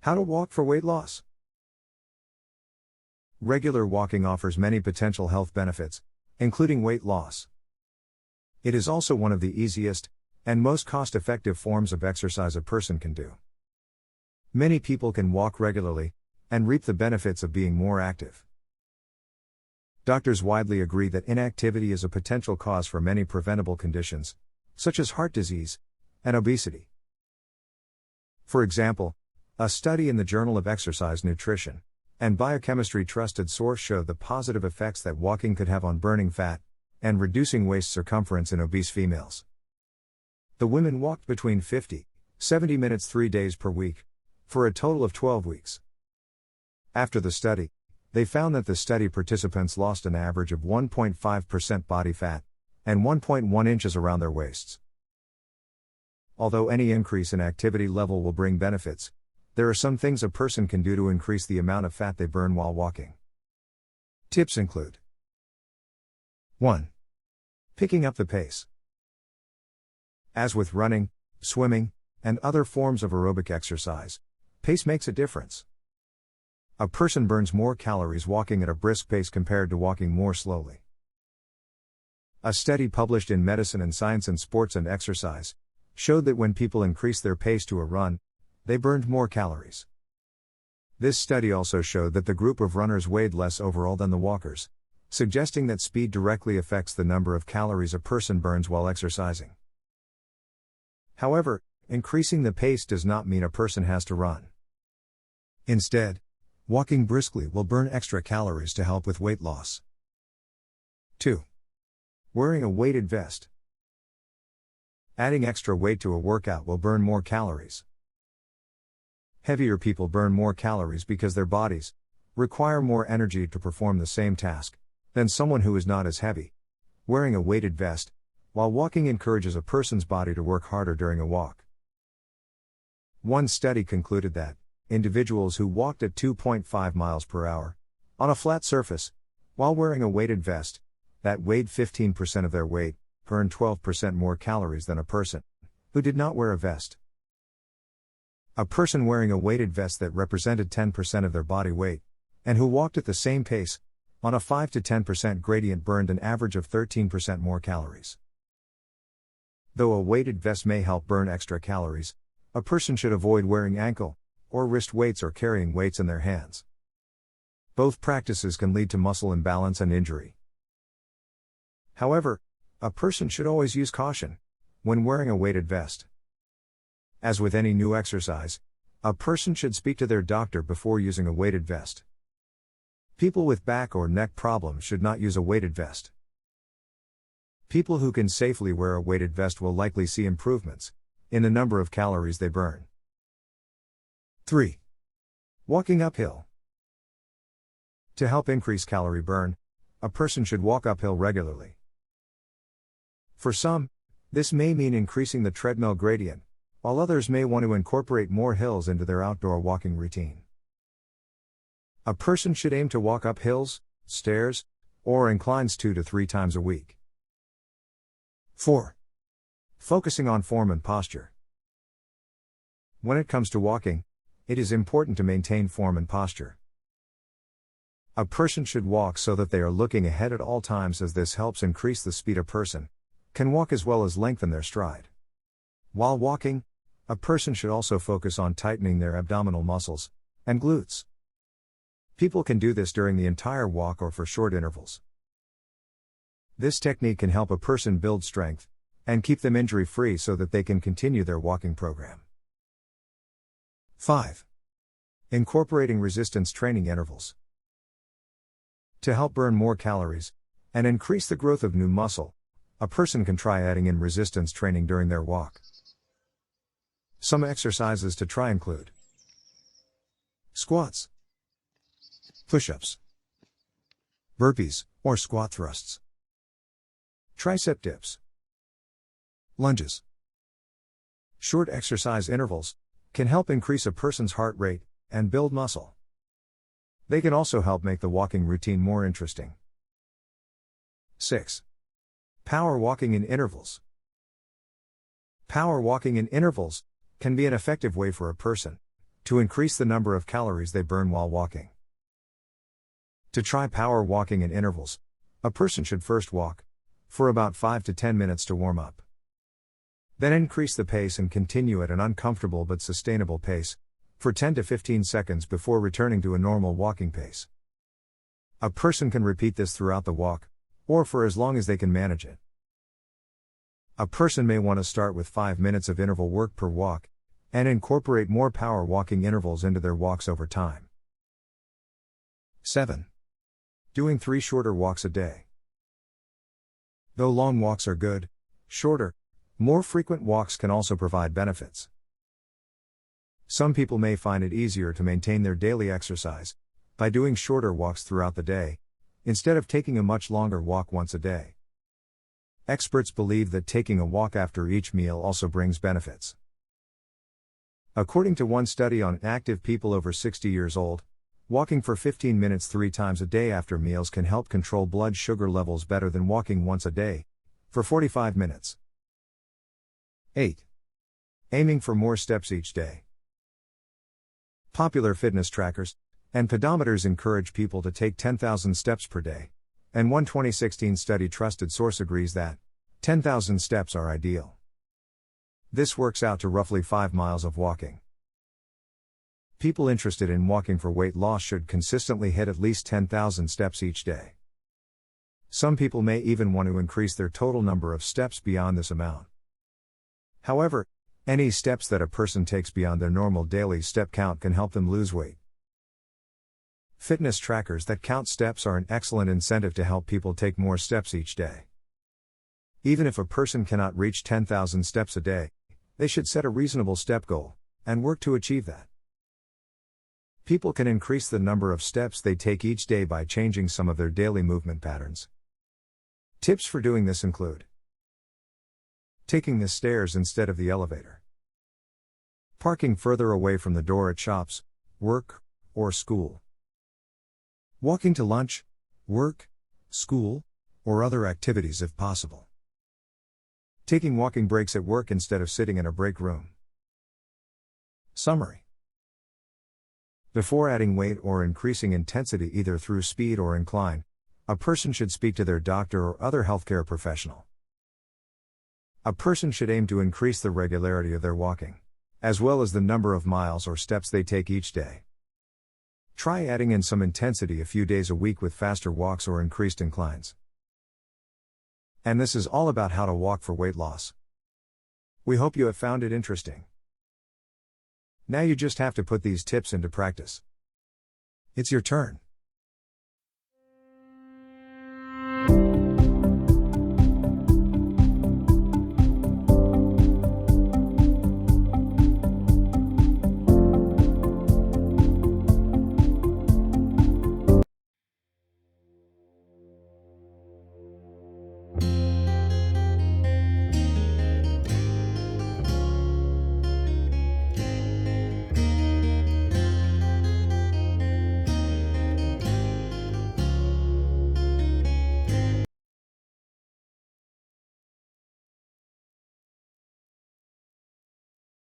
How to walk for weight loss. Regular walking offers many potential health benefits, including weight loss. It is also one of the easiest and most cost-effective forms of exercise a person can do. Many people can walk regularly and reap the benefits of being more active. Doctors widely agree that inactivity is a potential cause for many preventable conditions, such as heart disease and obesity. For example, a study in the Journal of Exercise Nutrition and Biochemistry trusted source showed the positive effects that walking could have on burning fat and reducing waist circumference in obese females. The women walked between 50-70 minutes 3 days per week, for a total of 12 weeks. After the study, they found that the study participants lost an average of 1.5% body fat and 1.1 inches around their waists. Although any increase in activity level will bring benefits, there are some things a person can do to increase the amount of fat they burn while walking. Tips include: 1. Picking up the pace. As with running, swimming, and other forms of aerobic exercise, pace makes a difference. A person burns more calories walking at a brisk pace compared to walking more slowly. A study published in Medicine and Science in Sports and Exercise showed that when people increased their pace to a run, they burned more calories. This study also showed that the group of runners weighed less overall than the walkers, suggesting that speed directly affects the number of calories a person burns while exercising. However, increasing the pace does not mean a person has to run. Instead, walking briskly will burn extra calories to help with weight loss. 2. Wearing a weighted vest. Adding extra weight to a workout will burn more calories. Heavier people burn more calories because their bodies require more energy to perform the same task than someone who is not as heavy. Wearing a weighted vest while walking encourages a person's body to work harder during a walk. One study concluded that individuals who walked at 2.5 miles per hour on a flat surface while wearing a weighted vest that weighed 15% of their weight burned 12% more calories than a person who did not wear a vest. A person wearing a weighted vest that represented 10% of their body weight, and who walked at the same pace, on a 5 to 10% gradient burned an average of 13% more calories. Though a weighted vest may help burn extra calories, a person should avoid wearing ankle or wrist weights or carrying weights in their hands. Both practices can lead to muscle imbalance and injury. However, a person should always use caution when wearing a weighted vest. As with any new exercise, a person should speak to their doctor before using a weighted vest. People with back or neck problems should not use a weighted vest. People who can safely wear a weighted vest will likely see improvements in the number of calories they burn. 3. Walking uphill. To help increase calorie burn, a person should walk uphill regularly. For some, this may mean increasing the treadmill gradient, while others may want to incorporate more hills into their outdoor walking routine. A person should aim to walk up hills, stairs, or inclines 2 to 3 times a week. 4. Focusing on form and posture. When it comes to walking, it is important to maintain form and posture. A person should walk so that they are looking ahead at all times, as this helps increase the speed a person can walk as well as lengthen their stride. While walking, a person should also focus on tightening their abdominal muscles and glutes. People can do this during the entire walk or for short intervals. This technique can help a person build strength and keep them injury-free so that they can continue their walking program. 5. Incorporating resistance training intervals. To help burn more calories and increase the growth of new muscle, a person can try adding in resistance training during their walk. Some exercises to try include squats, push-ups, burpees, or squat thrusts, tricep dips, lunges. Short exercise intervals can help increase a person's heart rate and build muscle. They can also help make the walking routine more interesting. 6. Power walking in intervals. Power walking in intervals can be an effective way for a person to increase the number of calories they burn while walking. To try power walking in intervals, a person should first walk for about 5 to 10 minutes to warm up. Then increase the pace and continue at an uncomfortable but sustainable pace for 10 to 15 seconds before returning to a normal walking pace. A person can repeat this throughout the walk, or for as long as they can manage it. A person may want to start with 5 minutes of interval work per walk, and incorporate more power walking intervals into their walks over time. 7. Doing 3 shorter walks a day. Though long walks are good, shorter, more frequent walks can also provide benefits. Some people may find it easier to maintain their daily exercise by doing shorter walks throughout the day, instead of taking a much longer walk once a day. Experts believe that taking a walk after each meal also brings benefits. According to one study on active people over 60 years old, walking for 15 minutes 3 times a day after meals can help control blood sugar levels better than walking once a day for 45 minutes. 8. Aiming for more steps each day. Popular fitness trackers and pedometers encourage people to take 10,000 steps per day, and one 2016 study trusted source agrees that 10,000 steps are ideal. This works out to roughly 5 miles of walking. People interested in walking for weight loss should consistently hit at least 10,000 steps each day. Some people may even want to increase their total number of steps beyond this amount. However, any steps that a person takes beyond their normal daily step count can help them lose weight. Fitness trackers that count steps are an excellent incentive to help people take more steps each day. Even if a person cannot reach 10,000 steps a day, they should set a reasonable step goal and work to achieve that. People can increase the number of steps they take each day by changing some of their daily movement patterns. Tips for doing this include: taking the stairs instead of the elevator, parking further away from the door at shops, work, or school, walking to lunch, work, school, or other activities if possible, taking walking breaks at work instead of sitting in a break room. Summary: before adding weight or increasing intensity either through speed or incline, a person should speak to their doctor or other healthcare professional. A person should aim to increase the regularity of their walking, as well as the number of miles or steps they take each day. Try adding in some intensity a few days a week with faster walks or increased inclines. And this is all about how to walk for weight loss. We hope you have found it interesting. Now you just have to put these tips into practice. It's your turn.